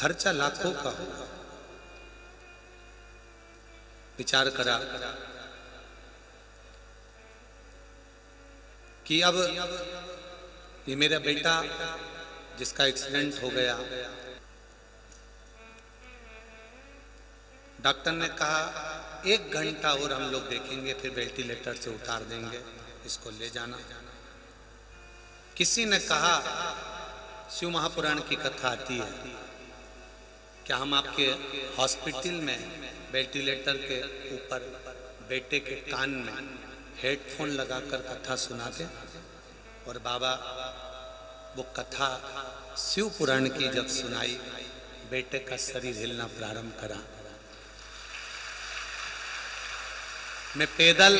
खर्चा लाखों का होगा। विचार करा कि अब ये मेरा बेटा जिसका एक्सीडेंट हो गया, डॉक्टर ने कहा 1 घंटा और हम लोग देखेंगे, फिर वेंटिलेटर से उतार देंगे, इसको ले जाना। किसी ने कहा शिव महापुराण की कथा आती है, क्या हम आपके हॉस्पिटल में वेंटिलेटर के ऊपर बेटे के कान में हेडफोन लगाकर कथा सुनाते? और बाबा वो कथा शिव पुराण की जब सुनाई, बेटे का शरीर हिलना प्रारंभ करा। मैं पैदल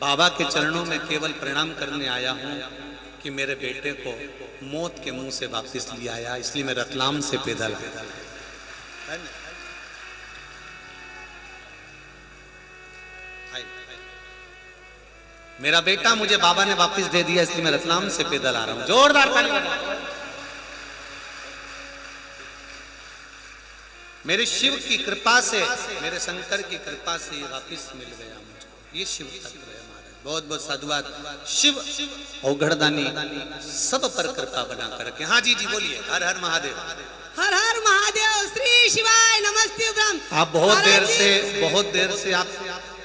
बाबा के चरणों में केवल प्रणाम करने आया हूं कि मेरे बेटे को मौत के मुंह से वापस लिया आया, इसलिए मैं रतलाम से पैदल मेरा बेटा मुझे बाबा ने वापस दे दिया, इसलिए मैं रतलाम से पैदल आ रहा हूं। जोरदार ताली बजाओ। मेरे शिव की कृपा से, मेरे शंकर की कृपा से ये वापस मिल गया मुझको। ये शिव तत्व है महाराज। बहुत बहुत साधुवाद। शिव औघड़दानी सब पर कृपा बना कर रखे। हाँ जी जी बोलिए। हर हर महादेव। हर हर महादेव। श्री शिवाय नमस्ते ब्रह्म। आप बहुत देर से आप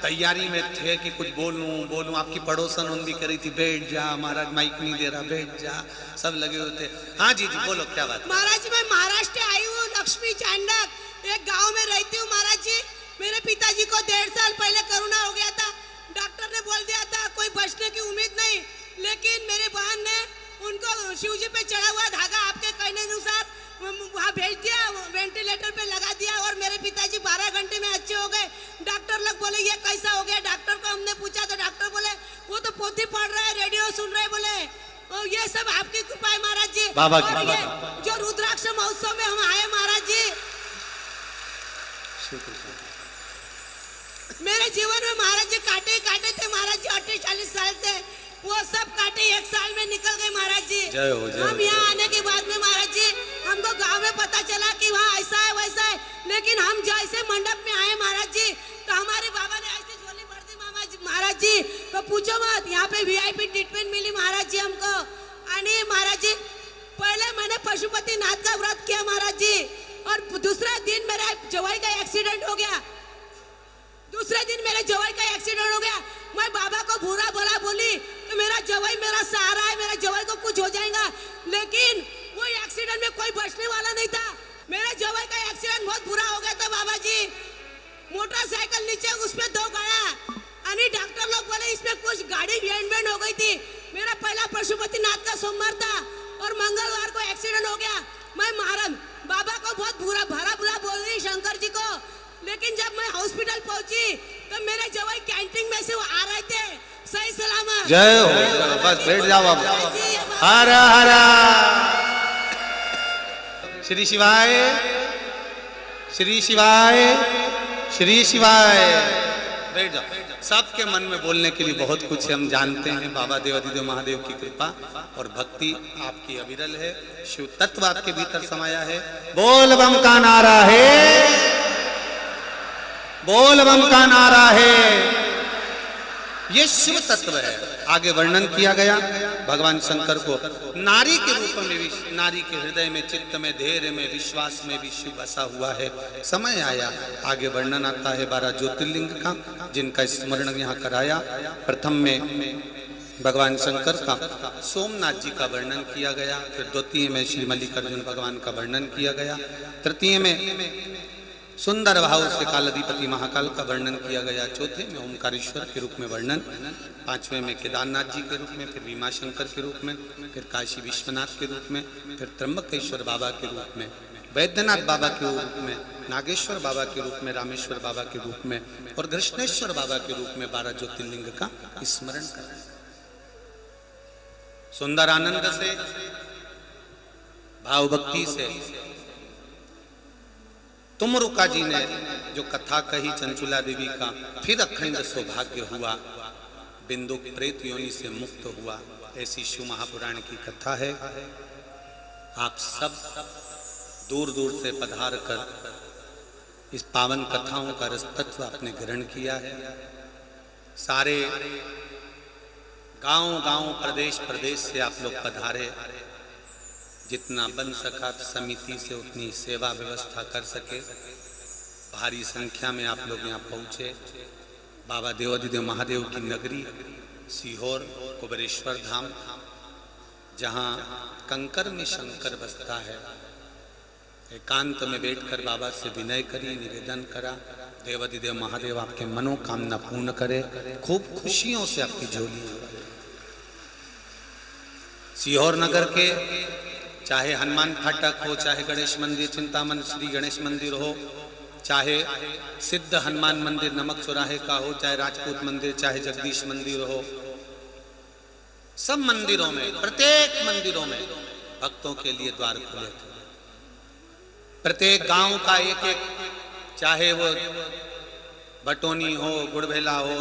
तैयारी में थे कि कुछ बोलूं। आपकी पड़ोसन उन भी करी थी, बैठ जा महाराज, माइक नहीं दे रहा, बैठ जा, सब लगे हुए थे। हाँ जी जी बोलो, क्या बात? महाराज जी मैं महाराष्ट्र आई हूँ, लक्ष्मी चांडक, एक गांव में रहती हूँ महाराज जी। मेरे पिताजी को 1.5 साल पहले कोरोना हो गया था। डॉक्टर ने बोल दिया था कोई बचने की उम्मीद नहीं, लेकिन मेरी बहन ने उनको शिवजी पे चढ़ा हुआ धागा आपके कहने अनुसार वहाँ भेज दिया, वेंटिलेटर पे लगा दिया और मेरे पिताजी 12 घंटे में अच्छे हो गए। डॉक्टर लोग बोले ये कैसा हो गया? डॉक्टर को हमने पूछा तो डॉक्टर बोले वो तो पोथी पढ़ रहे हैं, रेडियो सुन रहे, बोले ये सब आपकी कृपा है महाराज जी। बाबा और ये जो रुद्राक्ष महोत्सव में हम आए महाराज जी, मेरे जीवन में महाराज जी काटे थे महाराज जी। 38-40 साल से वो सब काटे 1 साल में निकल गए महाराज जी। हम यहाँ आने के बाद में महाराज जी हमको गांव में पता चला कि वहाँ ऐसा है वैसा है, लेकिन हम जैसे मंडप में आए महाराज जी तो हमारे बाबा ने ऐसी झोली भर दी महाराज जी, तो पूछो मत। यहाँ पे VIP ट्रीटमेंट मिली महाराज जी हमको। आणि महाराज जी पहले मैंने पशुपतिनाथ का व्रत किया महाराज जी, और दूसरे दिन मेरा जवाई का एक्सीडेंट हो गया। मैं बाबा को बुरा भला बोली तो मेरा जवाई मेरा सहारा है, मेरा जवाई को कुछ हो जाएगा, लेकिन वो एक्सीडेंट में कोई बचने वाला नहीं था। मेरे जवाई का एक्सीडेंट बहुत बुरा हो गया था बाबा जी। मोटरसाइकिल नीचे उसमें 2 गया, आणि डॉक्टर लोग बोले इसमें कुछ गाड़ी बैंड हो गई थी। मेरा पहला पशुपतिनाथ का सोमवार था और मंगलवार को एक्सीडेंट हो गया। मैं महाराज बाबा को बहुत भरा बुरा बोल रही शंकर जी को, लेकिन जब मैं हॉस्पिटल पहुंची तो मेरे जवाई कैंटीन में से वो आ रहे थे सही सलामत। जय हो। बस बैठ जाओ आप। हर हर श्री शिवाय, श्री शिवाय, श्री शिवाय। बैठ जाओ। सबके मन में बोलने के लिए बहुत कुछ है, हम जानते हैं। बाबा देवादिदेव महादेव की कृपा और भक्ति आपकी अविरल है। शिव तत्व आपके भीतर समाया है। बोल बम का नारा है, बोल बम का नारा है। ये शिव तत्व है। आगे वर्णन किया गया भगवान शंकर को नारी के रूप में भी, नारी के हृदय में, चित्त में, धैर्य में, विश्वास में भी शिव बसा हुआ है। समय आया, आगे वर्णन आता है 12 ज्योतिर्लिंग का, जिनका स्मरण यहाँ कराया। प्रथम में भगवान शंकर का सोमनाथ जी का वर्णन किया गया, फिर द्वितीय में श्री मल्लिकार्जुन भगवान का वर्णन किया गया, तृतीय में सुंदर भाव से कालाधिपति महाकाल का वर्णन किया गया, चौथे में ओमकारेश्वर के रूप में वर्णन, पांचवें में केदारनाथ जी के रूप में, फिर भीमाशंकर के रूप में, फिर काशी विश्वनाथ के रूप में, फिर त्र्यंबकेश्वर बाबा के रूप में, वैद्यनाथ बाबा के रूप में, नागेश्वर बाबा के रूप में, रामेश्वर बाबा के रूप में और कृष्णेश्वर बाबा के रूप में 12 ज्योतिर्लिंग का स्मरण करें। सुंदर आनंद से, भाव भक्ति से तुमरुका जी ने जो कथा कही चंचुला देवी का, फिर अखंड सौभाग्य हुआ, बिंदु प्रेत योनि से मुक्त हुआ। ऐसी शिव महापुराण की कथा है। आप सब दूर दूर से पधार कर इस पावन कथाओं का रस तत्व आपने ग्रहण किया है। सारे गांव गांव प्रदेश प्रदेश से आप लोग पधारे, जितना बन सका समिति से उतनी सेवा व्यवस्था कर सके। भारी संख्या में आप लोग यहाँ पहुँचे। बाबा देवाधिदेव महादेव की नगरी सीहोर कुबेरेश्वर धाम, जहाँ कंकर में शंकर बसता है, एकांत में बैठकर बाबा से विनय करी, निवेदन करा। देवाधिदेव महादेव आपके मनोकामना पूर्ण करे, खूब खुशियों से आपकी झोली भरे। सीहोर नगर के चाहे हनुमान फाटक हो, चाहे गणेश मंदिर चिंतामन श्री गणेश मंदिर हो, चाहे सिद्ध हनुमान मंदिर नमक चौराहे का हो, चाहे राजपूत मंदिर, चाहे जगदीश मंदिर हो, सब मंदिरों में, प्रत्येक मंदिरों में भक्तों के लिए द्वार खुले थे। प्रत्येक गांव का एक एक, चाहे वो बटोनी हो, गुड़भेला हो,